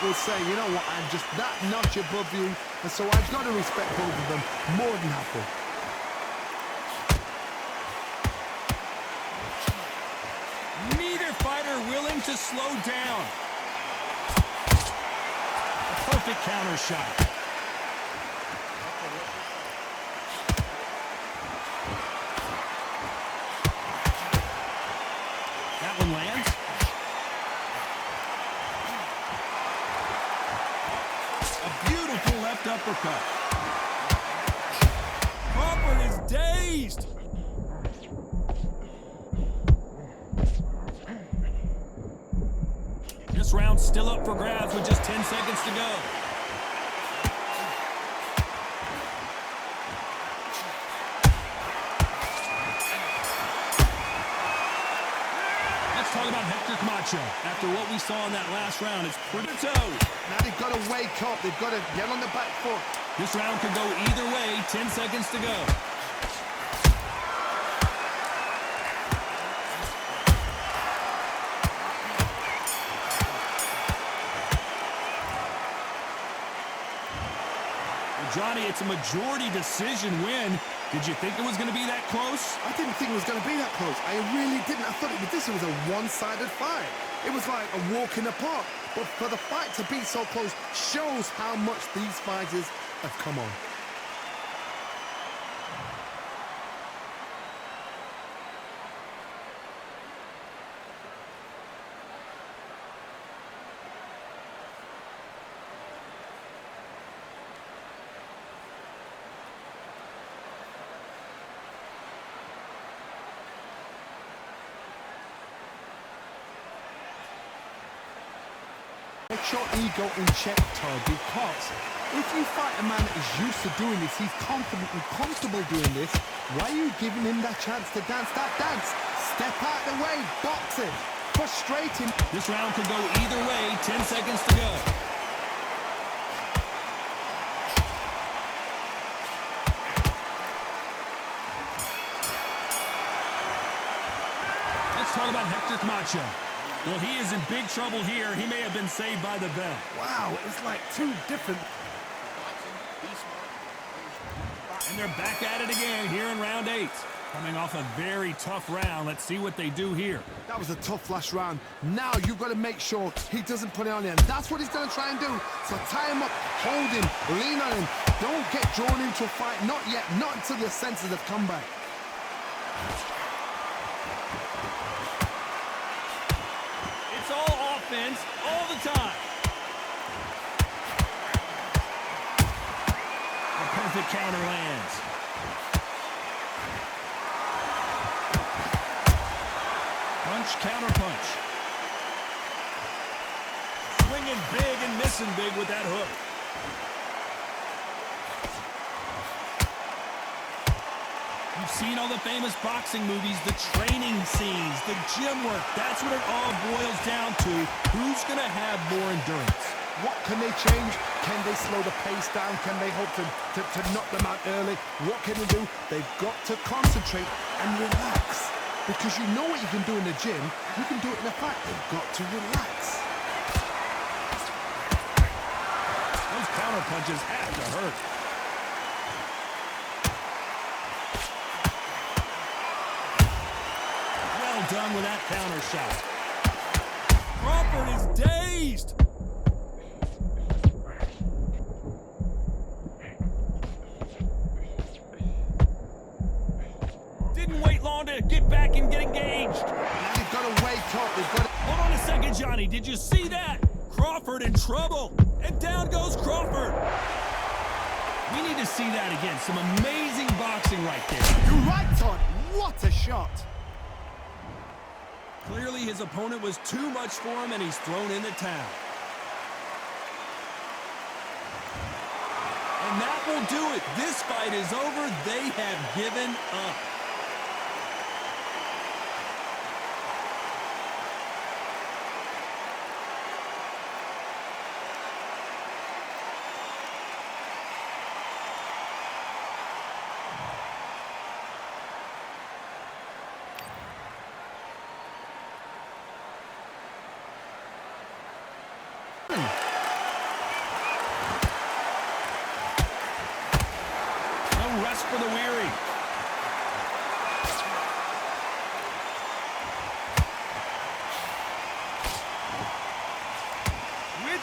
will say, you know what, I'm just that notch above you, and so I've got to respect both of them more than halfway. Neither fighter willing to slow down. A perfect counter shot. That one lands. A beautiful left uppercut. Crawford is dazed. This round's still up for grabs with just 10 seconds to go. Let's talk about Hector Camacho. After what we saw in that last round, it's pretty toe. Now they've got to wake up. They've got to get on the back foot. This round could go either way. 10 seconds to go. Johnny, it's a majority decision win. Did you think it was going to be that close? I didn't think it was going to be that close. I really didn't. I thought this was a one-sided fight. It was like a walk in the park. But for the fight to be so close shows how much these fighters have come on. Get your ego in check, Todd, because if you fight a man that is used to doing this, he's confident and comfortable doing this, why are you giving him that chance to dance that dance? Step out the way, box it, frustrate him. This round could go either way, 10 seconds to go. Let's talk about Hector Camacho. Well, he is in big trouble here. He may have been saved by the bell. Wow, it's like two different. And they're back at it again here in round 8. Coming off a very tough round. Let's see what they do here. That was a tough last round. Now you've got to make sure he doesn't put it on you. And that's what he's going to try and do. So tie him up, hold him, lean on him. Don't get drawn into a fight. Not yet. Not until your senses have come back. It's all offense all the time. A perfect counter lands. Punch, counter punch. Swinging big and missing big with that hook. You've seen all the famous boxing movies, the training scenes, the gym work. That's what it all boils down to. Who's going to have more endurance? What can they change? Can they slow the pace down? Can they hope to knock them out early? What can they do? They've got to concentrate and relax. Because you know what you can do in the gym, you can do it in a fight. They've got to relax. Those counter punches have to hurt. Well done with that counter shot. Crawford is dazed. Didn't wait long to get back and get engaged. Now they've got to wake up. They've got to... Hold on a second, Johnny. Did you see that? Crawford in trouble. And down goes Crawford. We need to see that again. Some amazing boxing right there. You're right, Todd. What a shot. Clearly his opponent was too much for him and he's thrown in the towel. And that will do it. This fight is over. They have given up.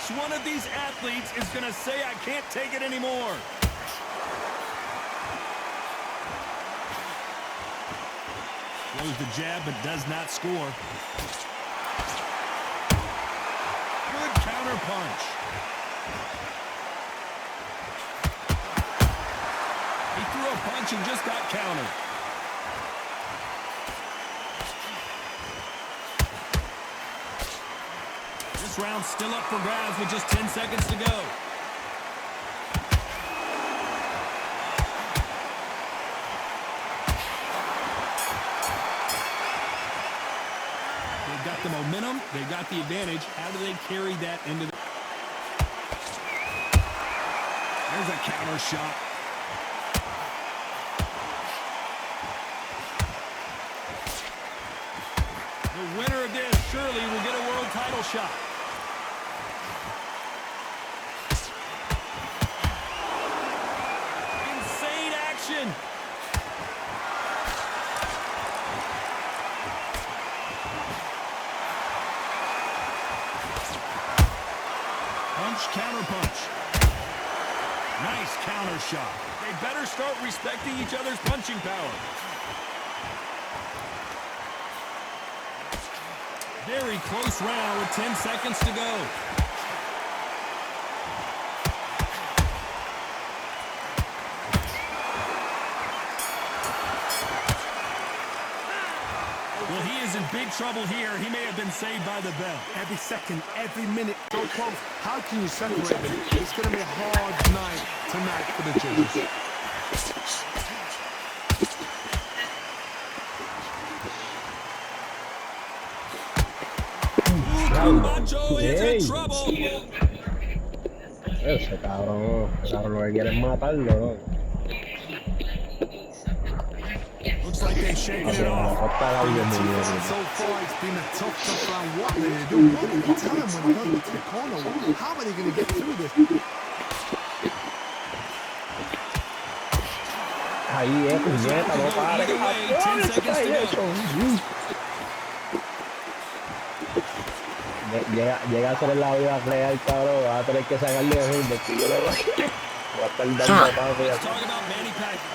Which one of these athletes is going to say, I can't take it anymore? Throws the jab, but does not score. Good counter punch. He threw a punch and just got countered. This round's still up for grabs with just 10 seconds to go. They've got the momentum, they've got the advantage. How do they carry that into the... There's a counter shot. The winner of this surely will get a world title shot. Insane action. Punch, counter punch. Nice counter shot. They better start respecting each other's punching power. Very close round with 10 seconds to go. Well, he is in big trouble here. He may have been saved by the bell. Every second, every minute, so close. How can you separate them? It's going to be a hard night tonight for the judges. Macho is in trouble. Ese cabrón lo que quiere es matarlo, ¿no? Looks like they're shaking it off. So far, it's been a tough round. What they do? What do they tell them when they go into the corner? How are they going to get through this? Ahí puñeta, no pare. 10 seconds to go. Llega a ser la vida real, cabrón. Va a tener que sacarle de ritmo. Que yo le voy a estar dando papi.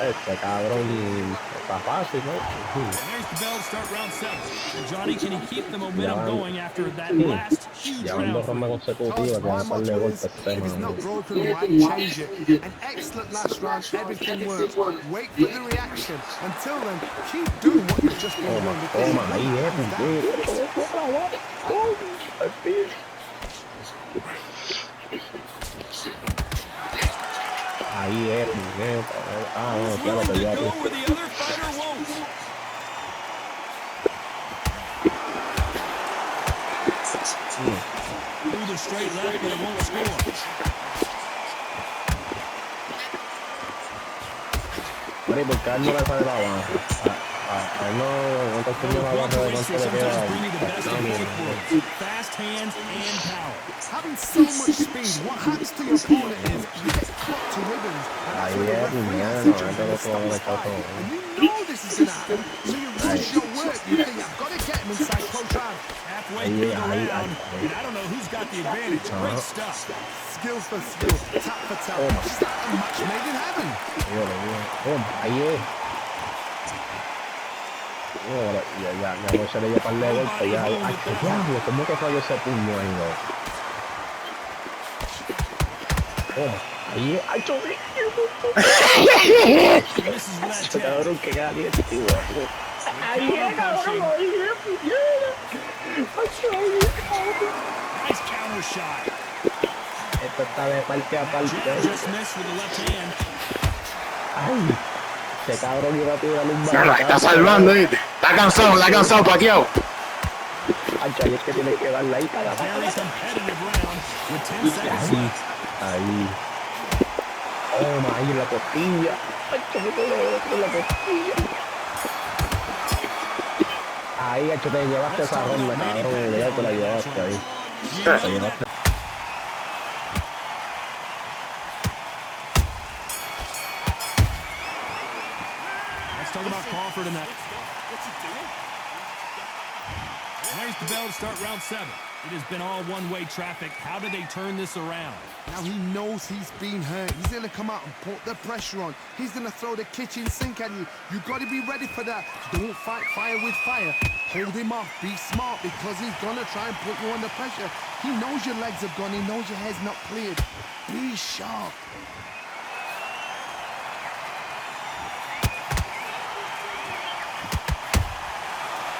Este cabrón está fácil, ¿no? There's the bell to start round 7. And Johnny, can he keep the momentum going after that last huge round? Llevando forma consecutiva, que va a darle golpes. It's not broken, why change it? An excellent last round, everything works. Wait for the reaction. Until then, keep doing what you've just been doing. Toma, ahí ahí es, no, claro que ya. Go where the other fighter won't. Through the straight left, but it won't score. Bueno, y porque a él no le sale la baja. A él no consiguió la baja de cuánto le queda. Fast hands and power. Having so much speed, what happens to your opponent is you get caught to ribbons. And you know this is going to happen, so you rush your work. You think, I've got to get him inside close round. Halfway through the round, and I don't know who's got the advantage. Great stuff. Skills for skill, tap for tap. Just a match made in heaven. Ahí es. Ya no se le dio para el golpe, ya. Ay, diablo, ¿cómo que falló ese puño ahí, no? Ahí es. ¡Ay, choque! Ese cabrón que caliente, tío. Ahí es, cabrón, ahí es, puñera. Nice counter shot. Esto está de parte a parte. Just missed with the left hand. Ay, ese cabrón iba a tirar un Se la está salvando, ¿viste? Está cansado, paqueado. Ancha, y es que tiene que darle ahí para Very competitive round with 10 seconds left. ahí. Toma, ahí en la costilla. Ancha, me pegó en la costilla. Ahí, Ancha, te llevaste esa ronda, cabrón. Ya te la llevaste ahí. Te la llevaste. Let's talk about Crawford in that. There's the bell to start round 7. It has been all one-way traffic. How do they turn this around? Now he knows he's been hurt. He's going to come out and put the pressure on. He's going to throw the kitchen sink at you. You've got to be ready for that. Don't fight fire with fire. Hold him off. Be smart because he's going to try and put you under pressure. He knows your legs have gone. He knows your head's not cleared. Be sharp.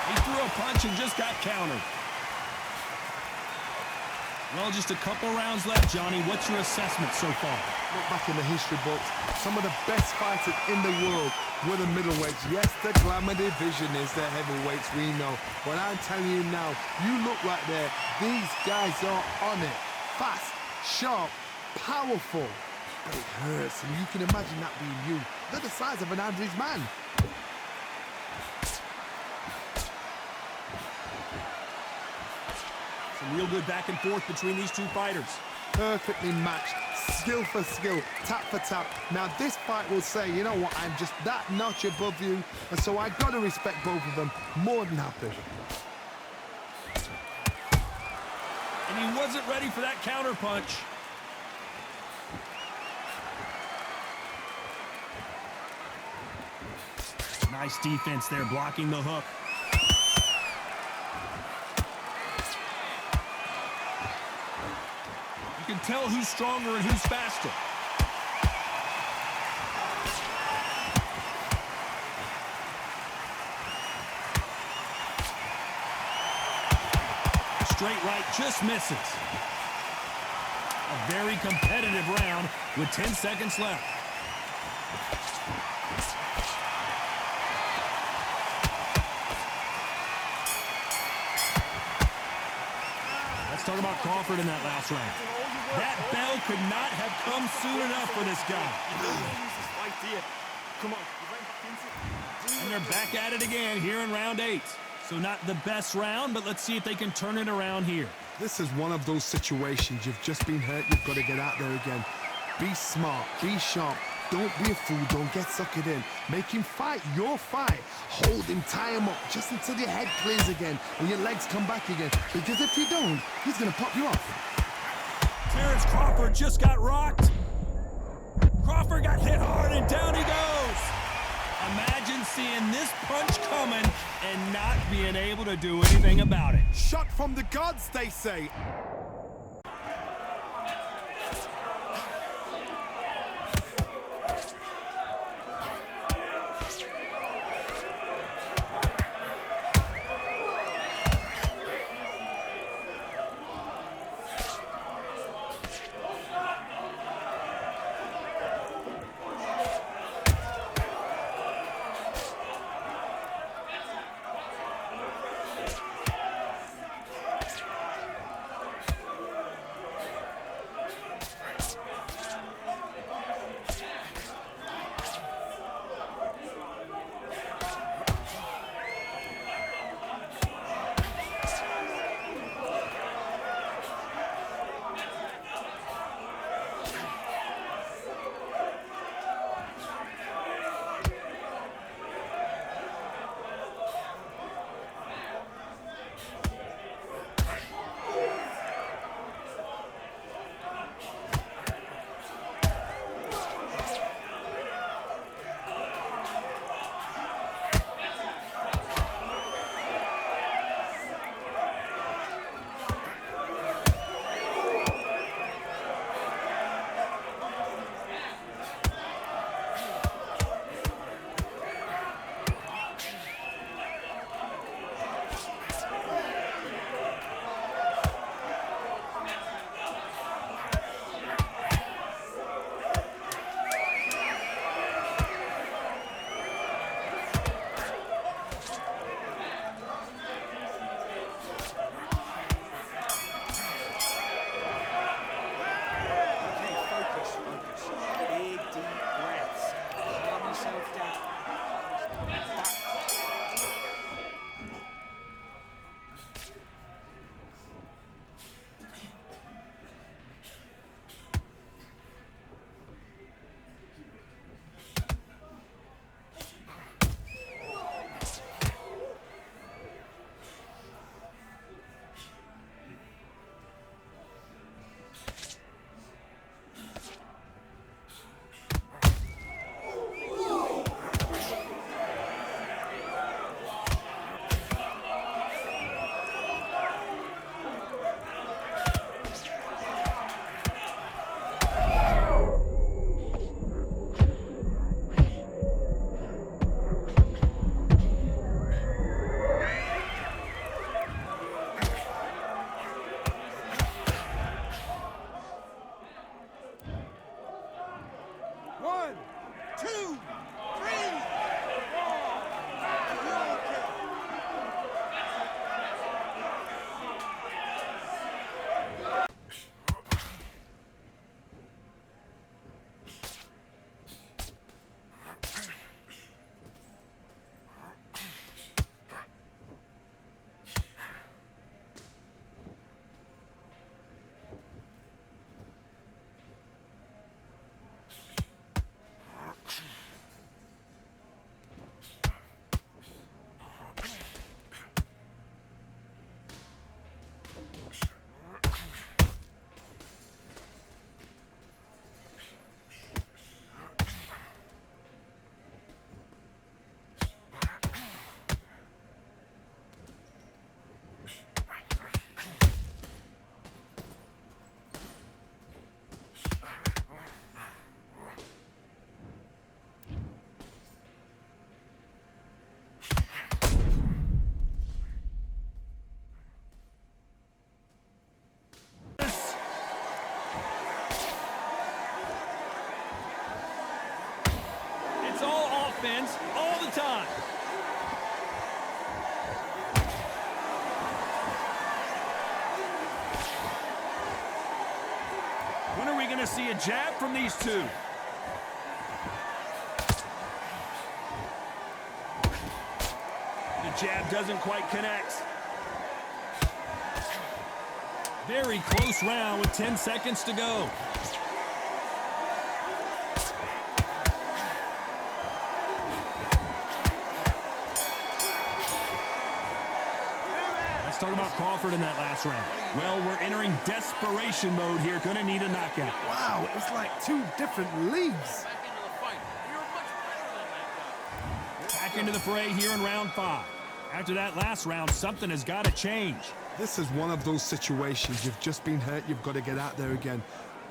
He threw a punch and just got countered. Well, just a couple rounds left, Johnny. What's your assessment so far? Look back in the history books. Some of the best fighters in the world were the middleweights. Yes, the glamour division is the heavyweights, we know. But I'm telling you now, you look right there. These guys are on it. Fast, sharp, powerful. But it hurts, and you can imagine that being you. They're the size of an average man. Some real good back and forth between these two fighters. Perfectly matched, skill for skill, tap for tap. Now this fight will say, you know what, I'm just that notch above you, and so I got to respect both of them. More than happy. And he wasn't ready for that counter punch. Nice defense there, blocking the hook. You can tell who's stronger and who's faster. Straight right just misses. A very competitive round with 10 seconds left. Let's talk about Crawford in that last round. That bell could not have come soon enough for this guy. And they're back at it again here in round 8. So not the best round, but let's see if they can turn it around here. This is one of those situations. You've just been hurt. You've got to get out there again. Be smart. Be sharp. Don't be a fool. Don't get suckered in. Make him fight your fight. Hold him, tie him up just until your head clears again and your legs come back again. Because if you don't, he's going to pop you off. Terrence Crawford just got rocked. Crawford got hit hard and down he goes. Imagine seeing this punch coming and not being able to do anything about it. Shot from the gods, they say. to see a jab from these two. The jab doesn't quite connect. Very close round with 10 seconds to go. Let's talk about Crawford in that last round. Well, we're entering desperation mode here. Gonna need a knockout. Wow, it's like two different leagues. Back into the fray here in round 5. After that last round, something has got to change. This is one of those situations. You've just been hurt. You've got to get out there again.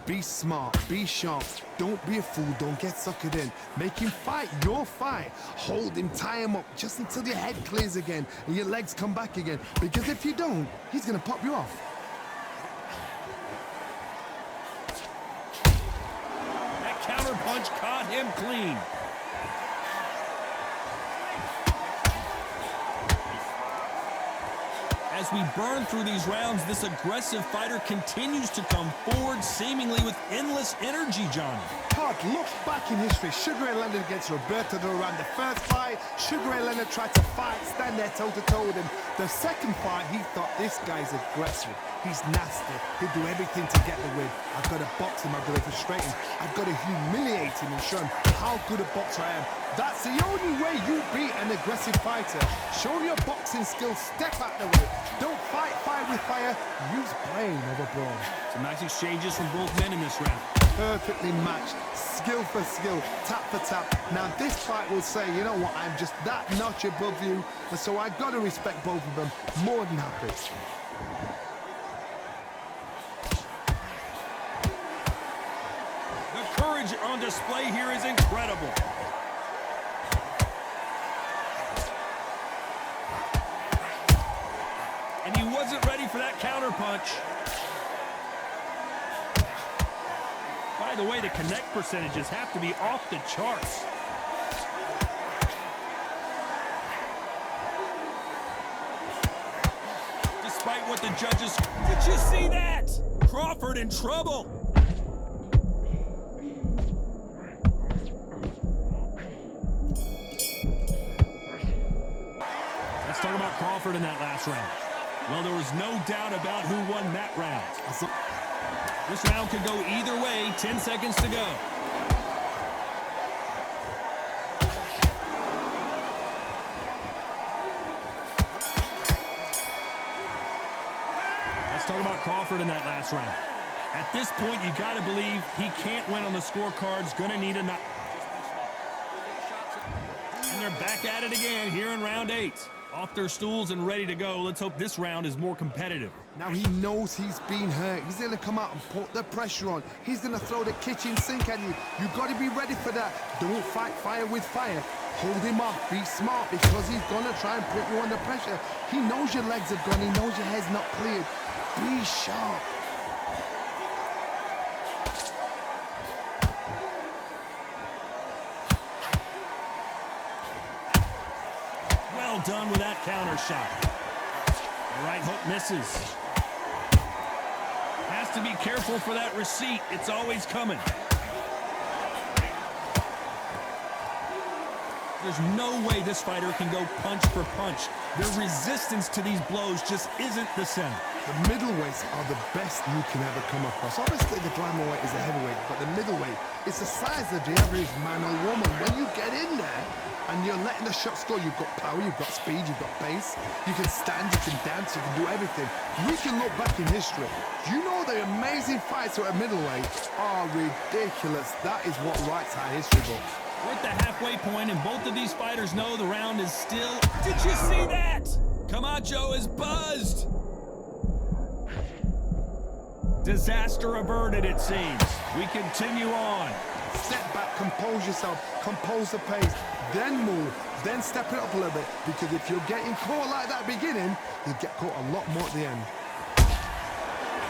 Be smart. Be sharp. Don't be a fool. Don't get suckered in. Make him fight your fight. Hold him. Tie him up just until your head clears again and your legs come back again. Because if you don't, he's going to pop you off. That counter punch caught him clean. As we burn through these rounds, this aggressive fighter continues to come forward, seemingly with endless energy, Johnny. Todd, look back in history. Sugar Ray Leonard against Roberto Duran. The first fight, Sugar Ray Leonard tried to fight, stand there toe-to-toe with him. The second fight, he thought, this guy's aggressive. He's nasty. He'll do everything to get the win. I've got to box him. I've got to frustrate him. I've got to humiliate him and show him how good a boxer I am. That's the only way you beat an aggressive fighter. Show your boxing skills. Step out the way. Don't fight fire with fire. Use brain over brawn. Some nice exchanges from both men in this round. Perfectly matched, skill for skill, tap for tap. Now this fight will say, you know what, I'm just that notch above you, and so I've got to respect both of them. More than happy. The courage on display here is incredible. And he wasn't ready for that counter punch. By the way, the connect percentages have to be off the charts. Despite what the judges... Did you see that? Crawford in trouble. Let's talk about Crawford in that last round. Well, there was no doubt about who won that round. This round could go either way. 10 seconds to go. Let's talk about Crawford in that last round. At this point, you got to believe he can't win on the scorecards. Going to need a knock. And they're back at it again here in round 8. Off their stools and ready to go. Let's hope this round is more competitive. Now he knows he's been hurt. He's going to come out and put the pressure on. He's going to throw the kitchen sink at you. You've got to be ready for that. Don't fight fire with fire. Hold him off. Be smart because he's going to try and put you under pressure. He knows your legs are gone. He knows your head's not cleared. Be sharp. Well done with that counter shot. The right hook misses. Has to be careful for that receipt. It's always coming. There's no way this fighter can go punch for punch. Their resistance to these blows just isn't the same. The middleweights are the best you can ever come across. Obviously, the flyweight is a heavyweight, but the middleweight is the size of the average man or woman. When you get in there and you're letting the shots go, you've got power, you've got speed, you've got pace. You can stand, you can dance, you can do everything. We can look back in history. Do you know the amazing fights at a middleweight are ridiculous? That is what writes our history book. We're at the halfway point, and both of these fighters know the round is still... Did you see that? Camacho is buzzed. Disaster averted, it seems. We continue on. Step back, compose yourself, compose the pace, then move, then step it up a little bit. Because if you're getting caught like that beginning, you'll get caught a lot more at the end.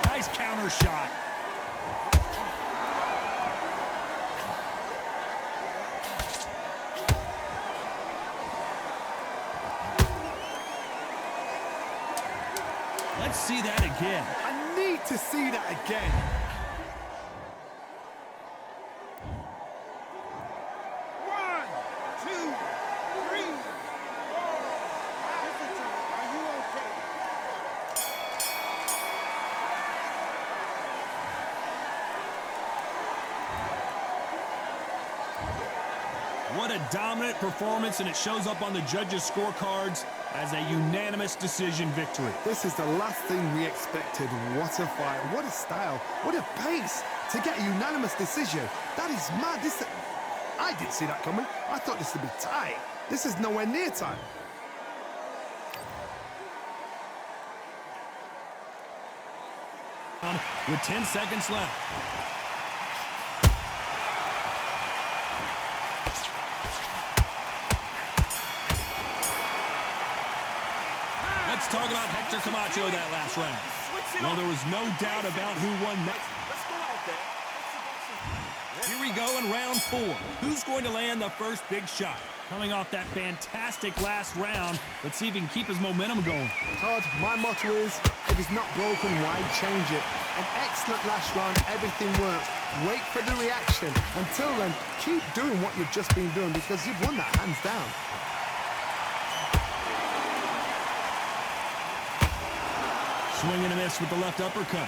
Nice counter shot. Let's see that again. I need to see that again. What a dominant performance, and it shows up on the judges' scorecards as a unanimous decision victory. This is the last thing we expected. What a fight, what a style, what a pace to get a unanimous decision. That is mad. I didn't see that coming. I thought this would be tight. This is nowhere near time. With 10 seconds left. Let's talk about Hector Camacho that last round. Well, there was no doubt about who won that. Here we go in round 4. Who's going to land the first big shot? Coming off that fantastic last round, let's see if he can keep his momentum going. Todd, my motto is, if it's not broken, why change it? An excellent last round, everything worked. Wait for the reaction. Until then, keep doing what you've just been doing because you've won that hands down. Swing and a miss with the left uppercut.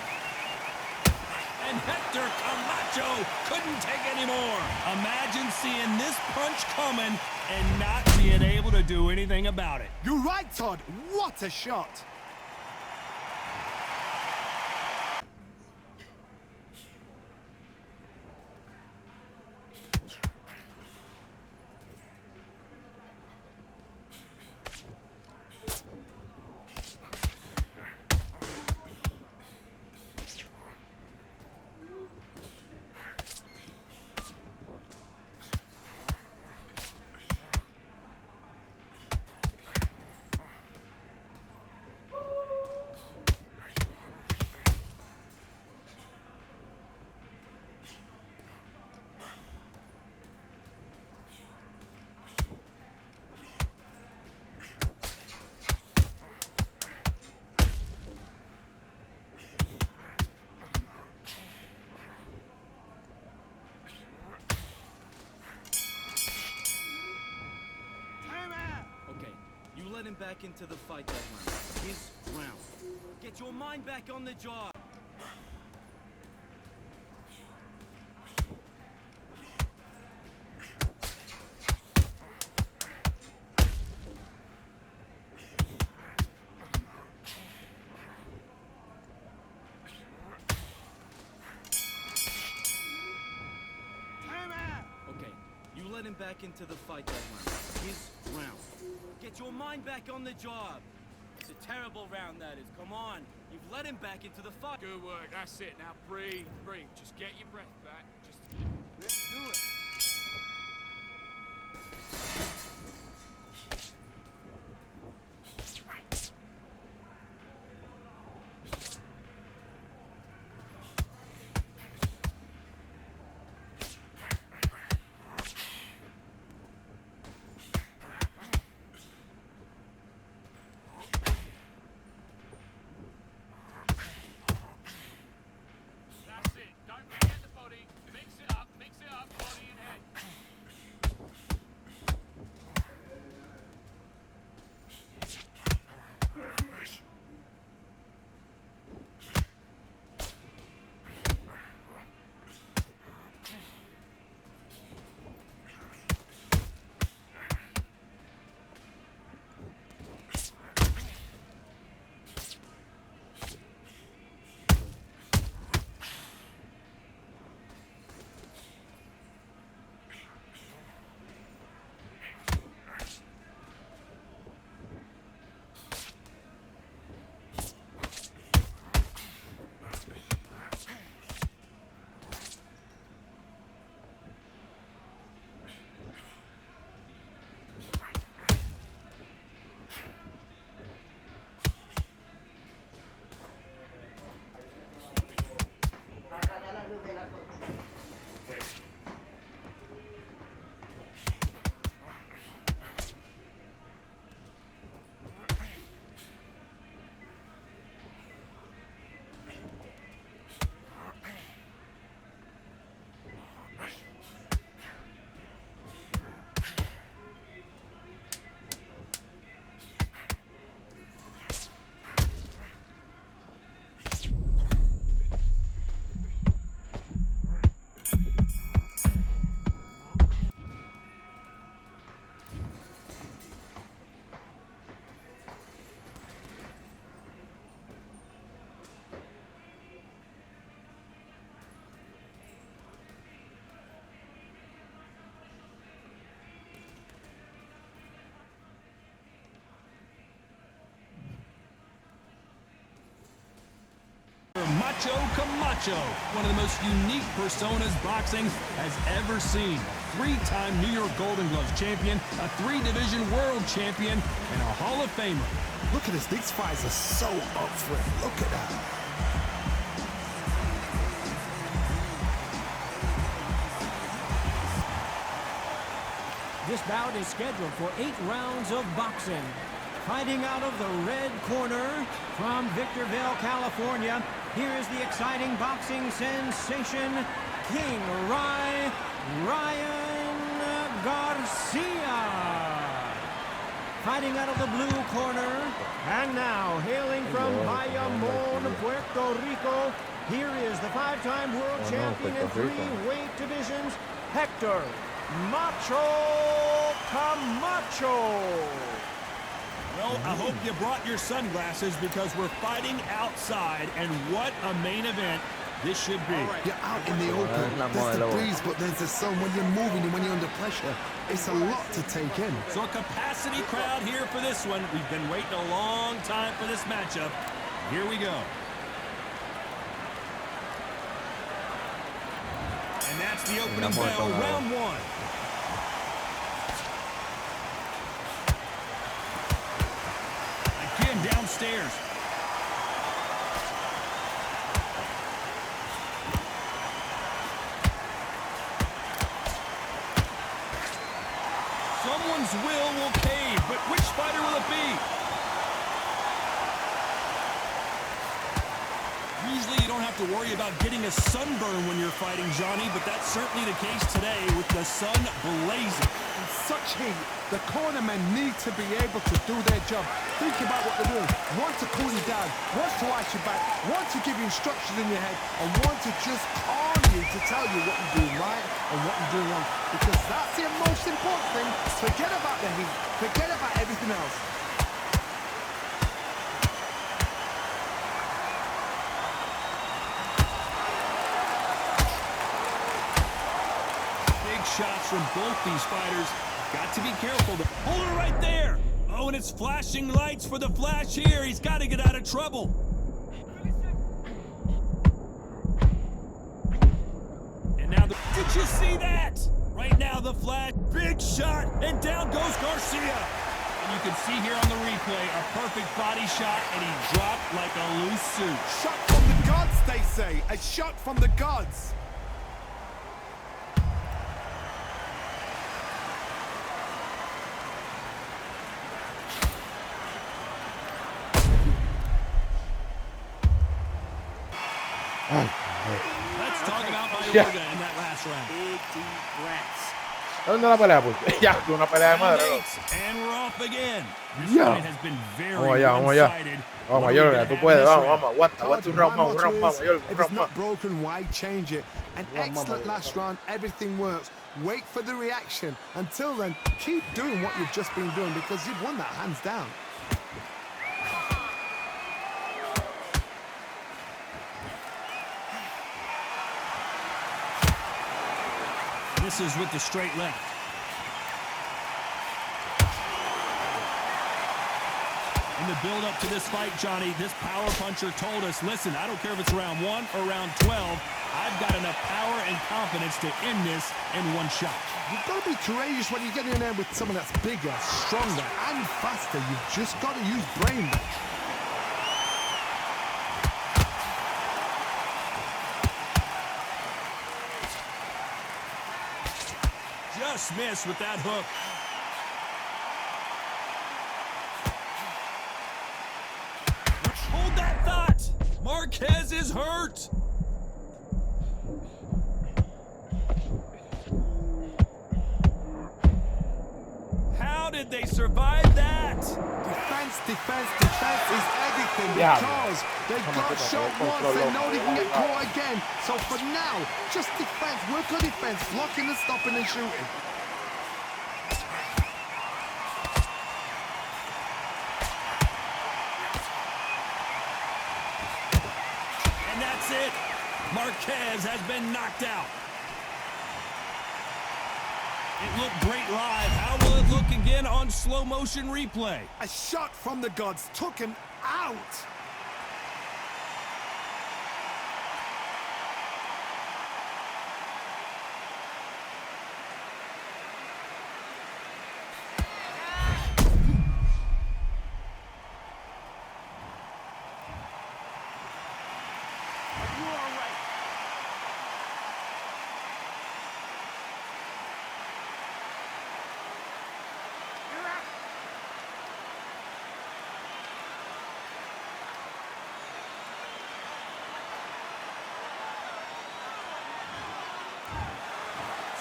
And Hector Camacho couldn't take any more. Imagine seeing this punch coming and not being able to do anything about it. You're right, Todd. What a shot. Let him back into the fight that round. His round. Get your mind back on the job. Okay, you let him back into the fight that round. His round. Get your mind back on the job. It's a terrible round, that is. Come on. You've let him back into the fight. Good work. That's it. Now breathe, breathe. Just get your breath back. Just let's do it. Macho Camacho, one of the most unique personas boxing has ever seen. Three-time New York Golden Gloves champion, a three-division world champion, and a Hall of Famer. Look at this. These fights are so up for it. Look at that. This bout is scheduled for 8 rounds of boxing. Fighting out of the red corner from Victorville, California, here is the exciting boxing sensation, King Ryan Garcia. Fighting out of the blue corner, and now hailing from Bayamon, Puerto Rico, here is the 5-time world champion in 3 weight divisions, Hector Macho Camacho. Well, I hope you brought your sunglasses because we're fighting outside, and what a main event this should be. You're out in the open. There's the breeze, but there's the sun. When you're moving and when you're under pressure, it's a lot to take in. So a capacity crowd here for this one. We've been waiting a long time for this matchup. Here we go. And that's the opening bell, round 1. Again, downstairs. Someone's will cave, but which fighter will it be? Usually you don't have to worry about getting a sunburn when you're fighting, Johnny, but that's certainly the case today with the sun blazing. In such heat, the cornermen need to be able to do their job. Think about what they're doing. One to cool you down, one to ice you back, one to give you instructions in your head, and one to just calm you to tell you what you're doing right and what you're doing wrong. Because that's the most important thing. Forget about the heat. Forget about everything else. Shots from both these fighters. Got to be careful. Hold her right there. Oh, and it's flashing lights for the flash here. He's got to get out of trouble. And now, did you see that? Right now, the flash. Big shot, and down goes Garcia. And you can see here on the replay a perfect body shot, and he dropped like a loose suit. Shot from the gods, they say. A shot from the gods. Let's talk about Mayorga in that last round. Big deep breaths. ¿Dónde la pelea, pues? Ya, una pelea de madre, ¿no? And we're off again. This Yeah. fight has been very Vamos allá, vamos allá. one-sided. Vamos, What are we Mayorga, gonna tú have puedes, this vamos, round? vamos, aguanta un round más, Mayorga, If un it's round más. not broken, why change it? An excellent last round, everything works. Wait for the reaction. Until then, keep doing what you've just been doing because you've won that hands down. This is with the straight left. In the build-up to this fight, Johnny, this power puncher told us, listen, I don't care if it's round 1 or round 12, I've got enough power and confidence to end this in one shot. You've got to be courageous when you get in there with someone that's bigger, stronger, and faster. You've just got to use brain. Just missed with that hook. Hold that thought. Marquez is hurt. How did they survive that? Defense, defense, defense is everything Yeah. because they got shot once, they know they can get caught again. So for now, just defense, work on defense, blocking and stopping and shooting. And that's it. Marquez has been knocked out. It looked great live. How will it look again on slow motion replay? A shot from the gods took him out.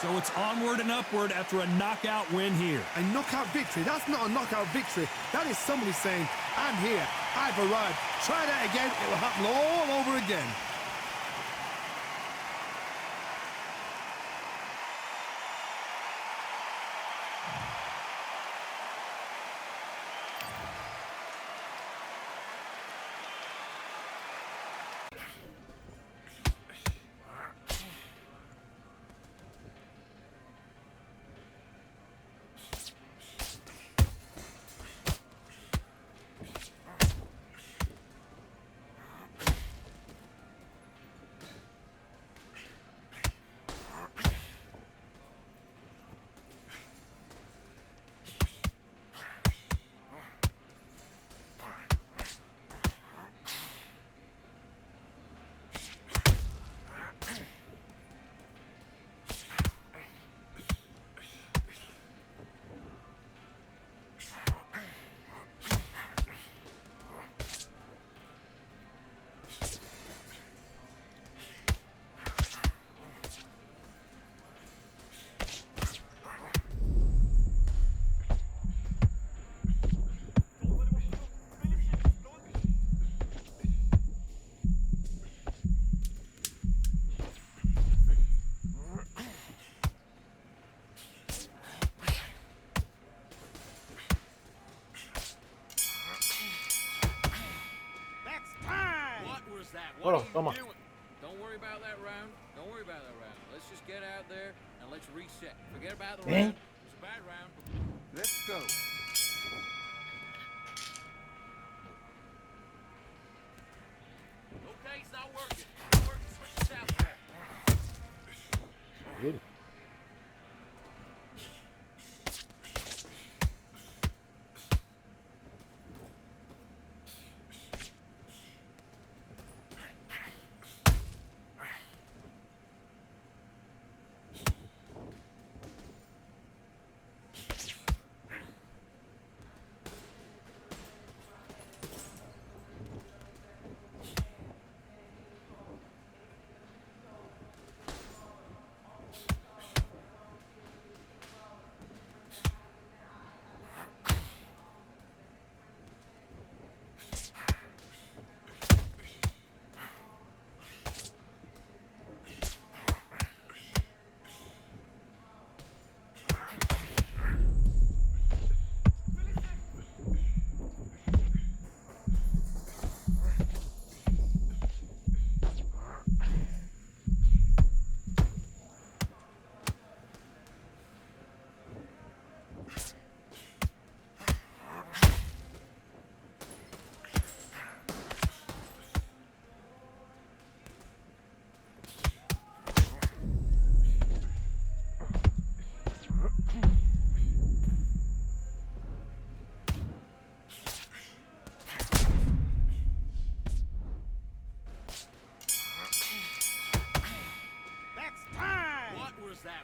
So it's onward and upward after a knockout win here. A knockout victory? That's not a knockout victory. That is somebody saying, I'm here, I've arrived. Try that again, it will happen all over again. Bueno, toma. Don't worry about that round. Don't worry about that round. Let's just get out there and let's reset. Forget about the round. It's a bad round. Let's go. Okay, it's not working. Switch this out there. Good.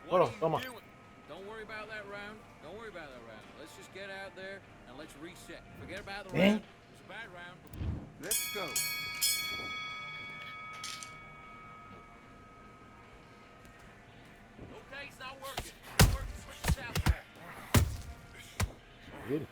Bueno, toma. Don't worry about that round. Don't worry about that round. Let's just get out there and let's reset. Forget about the round. It's a bad round. Let's go. Okay, it's not working. Switch this out there. Good.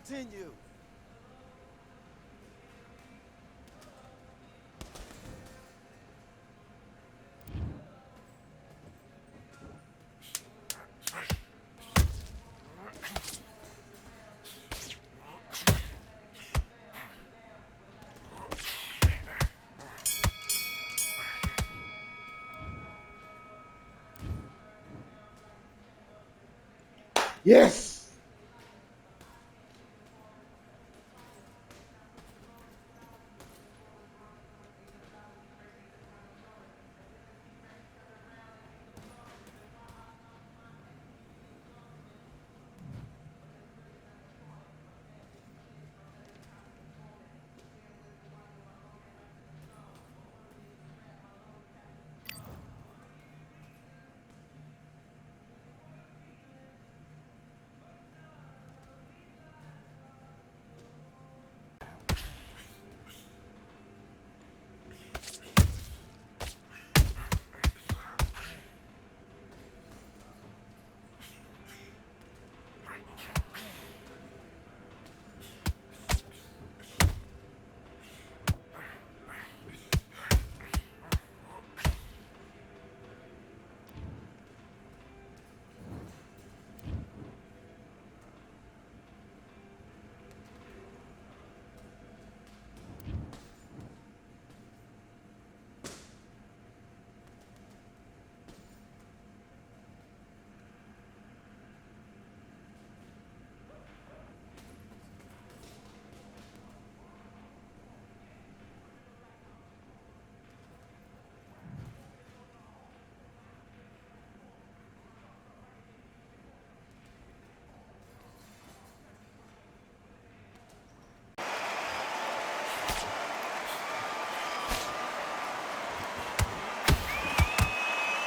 continue. Yes.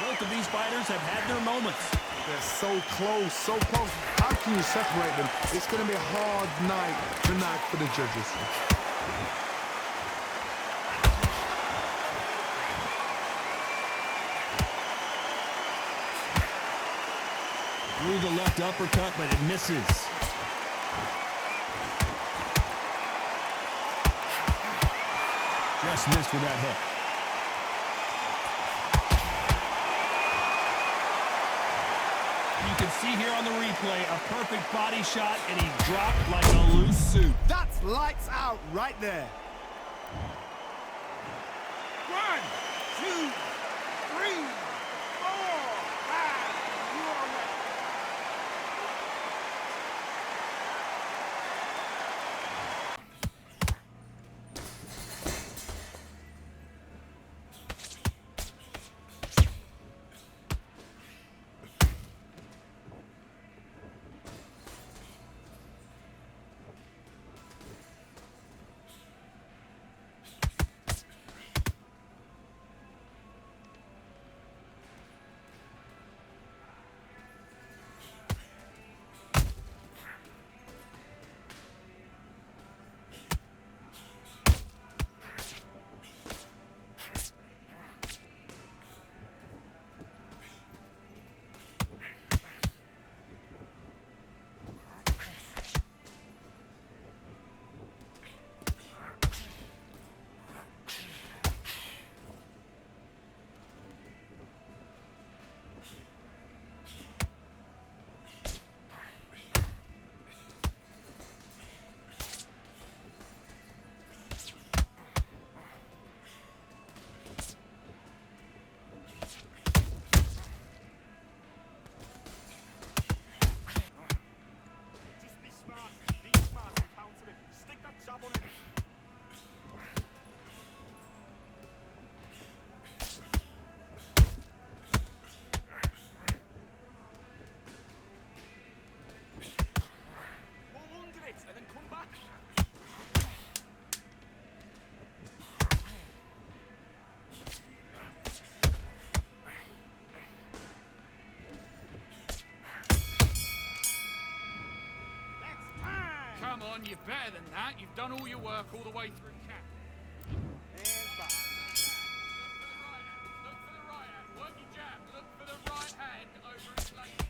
Both of these fighters have had their moments. They're so close, so close. How can you separate them? It's going to be a hard night tonight for the judges. Through the left uppercut, but it misses. Just missed with that hook. You can see here on the replay a perfect body shot, and he dropped like a loose suit. That's lights out right there. 1, 2, 3, 4, 5. You all right? Come on, you're better than that. You've done all your work all the way through camp. And 5. Look for the right hand. Work your jab. Look for the right hand over his leg.